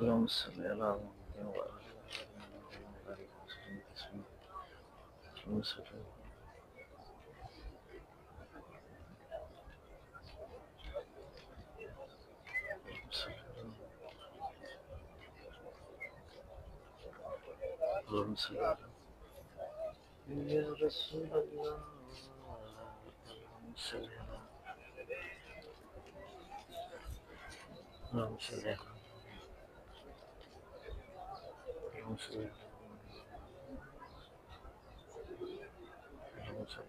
اللهم صل على محمد وعلى آل محمد. اللهم صل اللهم صل يا رسول الله. اللهم صل اللهم صل اللهم صل اللهم صل.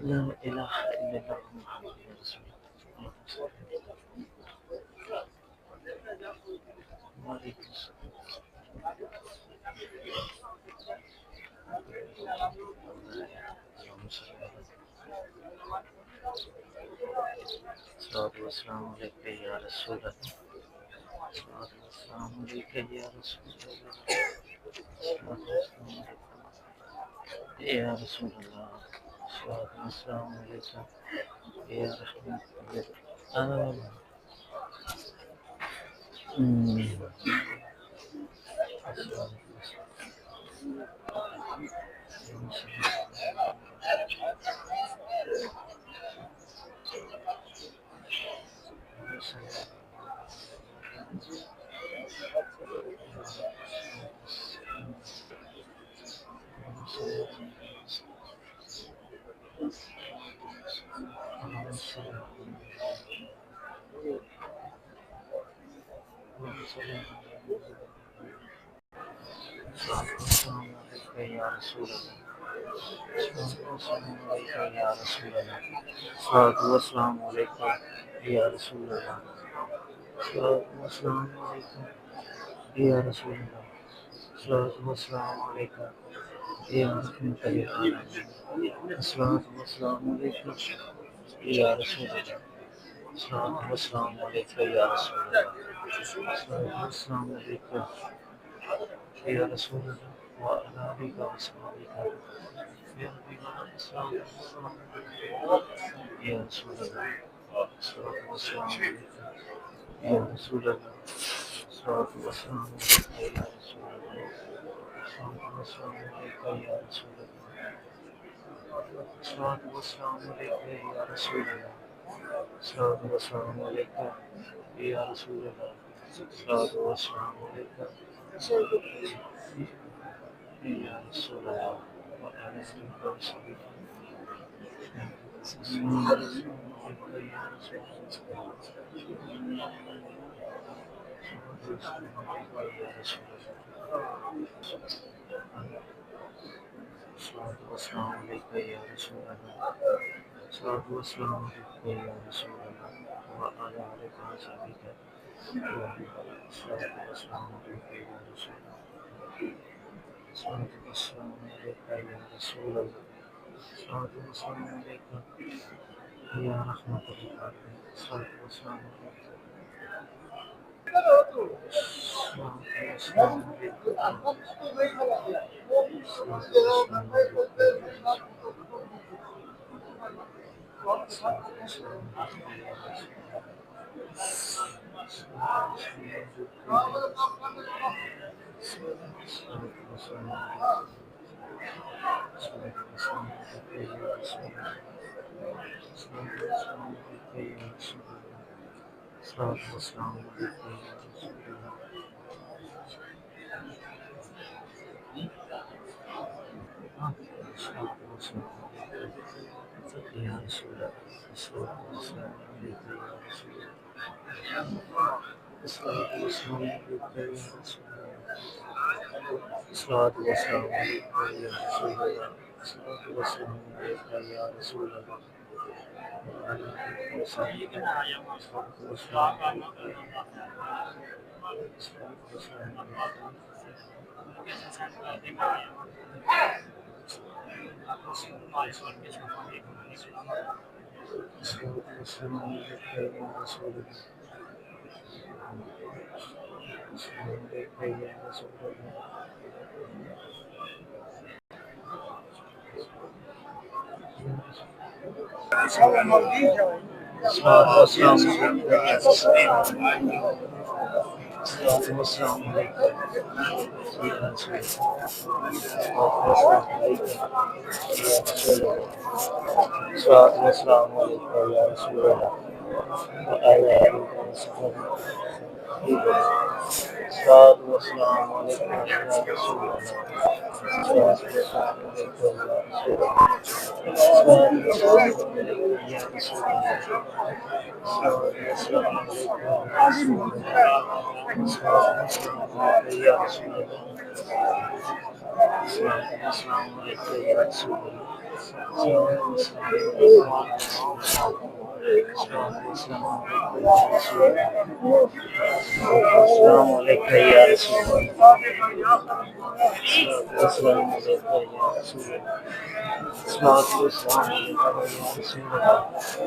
لا إله إلا الله محمد رسول الله. الصلاة والسلام عليك يا رسول الله. الصلاة والسلام عليك يا رسول الله. الصلاة والسلام عليك يا رسول الله. الصلاة والسلام عليك يا رحمة الله. آمين. الصلاة والسلام عليك يا رسول الله. الصلاة والسلام عليك يا رسول الله. الصلاة والسلام عليك يا رسول الله. الصلاة والسلام عليك يا رسول الله. الصلاة والسلام عليك يا رحمة للعالمين. الصلاة والسلام عليك يا رسول الله. الصلاة والسلام عليك يا رسول الله. الصلاة والسلام عليك يا رسول الله وعلى آلك وصحبك يا حبيب الإسلام يا رسول الله. الصلاة والسلام عليك يا رسول الله. الصلاة والسلام عليك يا رسول الله. الصلاة والسلام عليك يا رسول الله. الصلاة والسلام عليك يا رسول الله. الصلاة والسلام عليك يا رسول الله. الصلاة والسلام عليك يا رسول الله وعلى آله وصحبه. السلام عليك يا رسول الله. الصلاة والسلام عليك يا رسول الله. الصلاة والسلام عليك يا رسول الله. الصلاة والسلام عليك يا رسول الله وعلى آلك وصحبك. الصلاة والسلام عليك يا رسول الله. الصلاة والسلام عليك يا رسول الله. الصلاة والسلام عليك يا رحمة للعالمين. الصلاة والسلام عليك. الصلاة والسلام عليك. الصلاة والسلام يا رسول الله. الصلاة والسلام عليك يا رسول الله. الصلاة والسلام عليك يا رسول الله. الصلاة والسلام عليك يا رسول الله. الصلاة والسلام عليك يا رسول الله وعلى آله وصحبه. الصلاة والسلام عليك. الصلاة والسلام عليك. الصلاة والسلام عليك يا رسول الله. السلام عليك يا رسول الله. الصلاة والسلام عليك يا رسول الله. الصلاة والسلام عليك يا رسول الله. الصلاة والسلام عليك يا رسول الله وعلى آله وصحبه. الصلاة والسلام عليك يا رسول الله. الصلاة والسلام عليك يا رسول الله. الصلاة والسلام عليك يا رسول الله. الصلاة والسلام عليك يا رسول الله. الصلاة والسلام عليك يا رسول الله. الصلاة والسلام عليك يا رسول الله. الصلاة والسلام عليك يا رسول الله. الصلاة والسلام عليك يا رسول الله. الصلاة والسلام عليك يا رسول الله. الصلاة والسلام عليك يا رسول الله.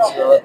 الصلاة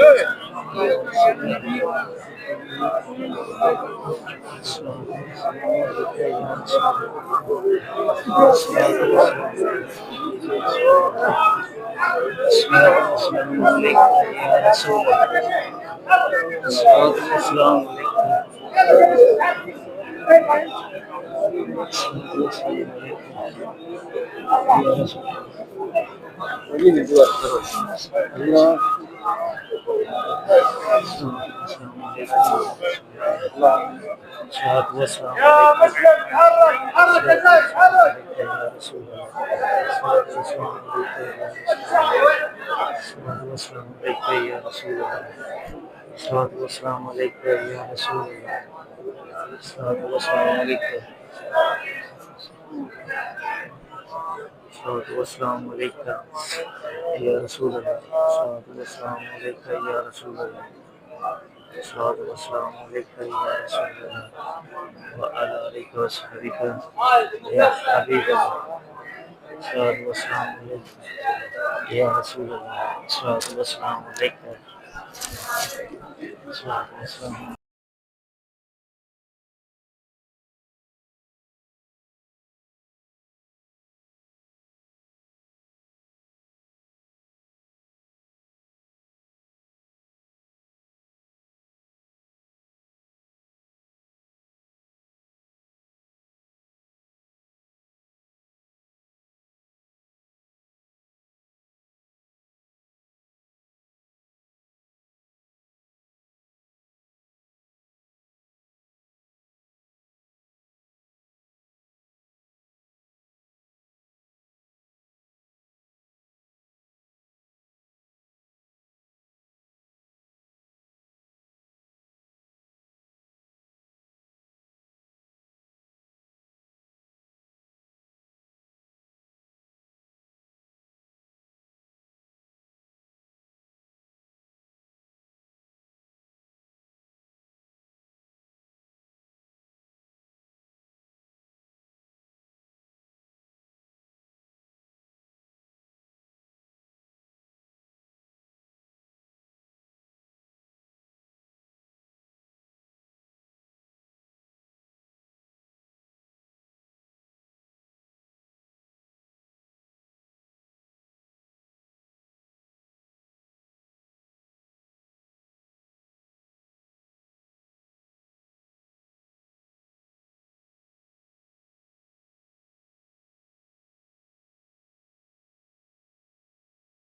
يا رسول الله. الصلاة والسلام عليك يا رسول الله. الصلاة والسلام الصلاة والسلام عليك يا رسول الله. الصلاة والسلام عليك. الصلاة والسلام عليك يا رسول الله. ini dibuat iya الصلاة والسلام يا عليك. مسلم تحرك تحرك يا زايد تحرك يا رسول الله. الصلاة والسلام عليك يا رسول الله. الصلاة والسلام عليك يا رسول الله. الصلاة والسلام عليك يا رسول الله. الصلاة والسلام عليك. الصلاة والسلام عليك يا رسول الله. الصلاة والسلام عليك يا رسول الله. الصلاة والسلام عليك يا رسول الله وعلى آلك وصحبك يا حبيب الله. الصلاة والسلام عليك يا رسول الله. الصلاة والسلام عليك. الصلاة والسلام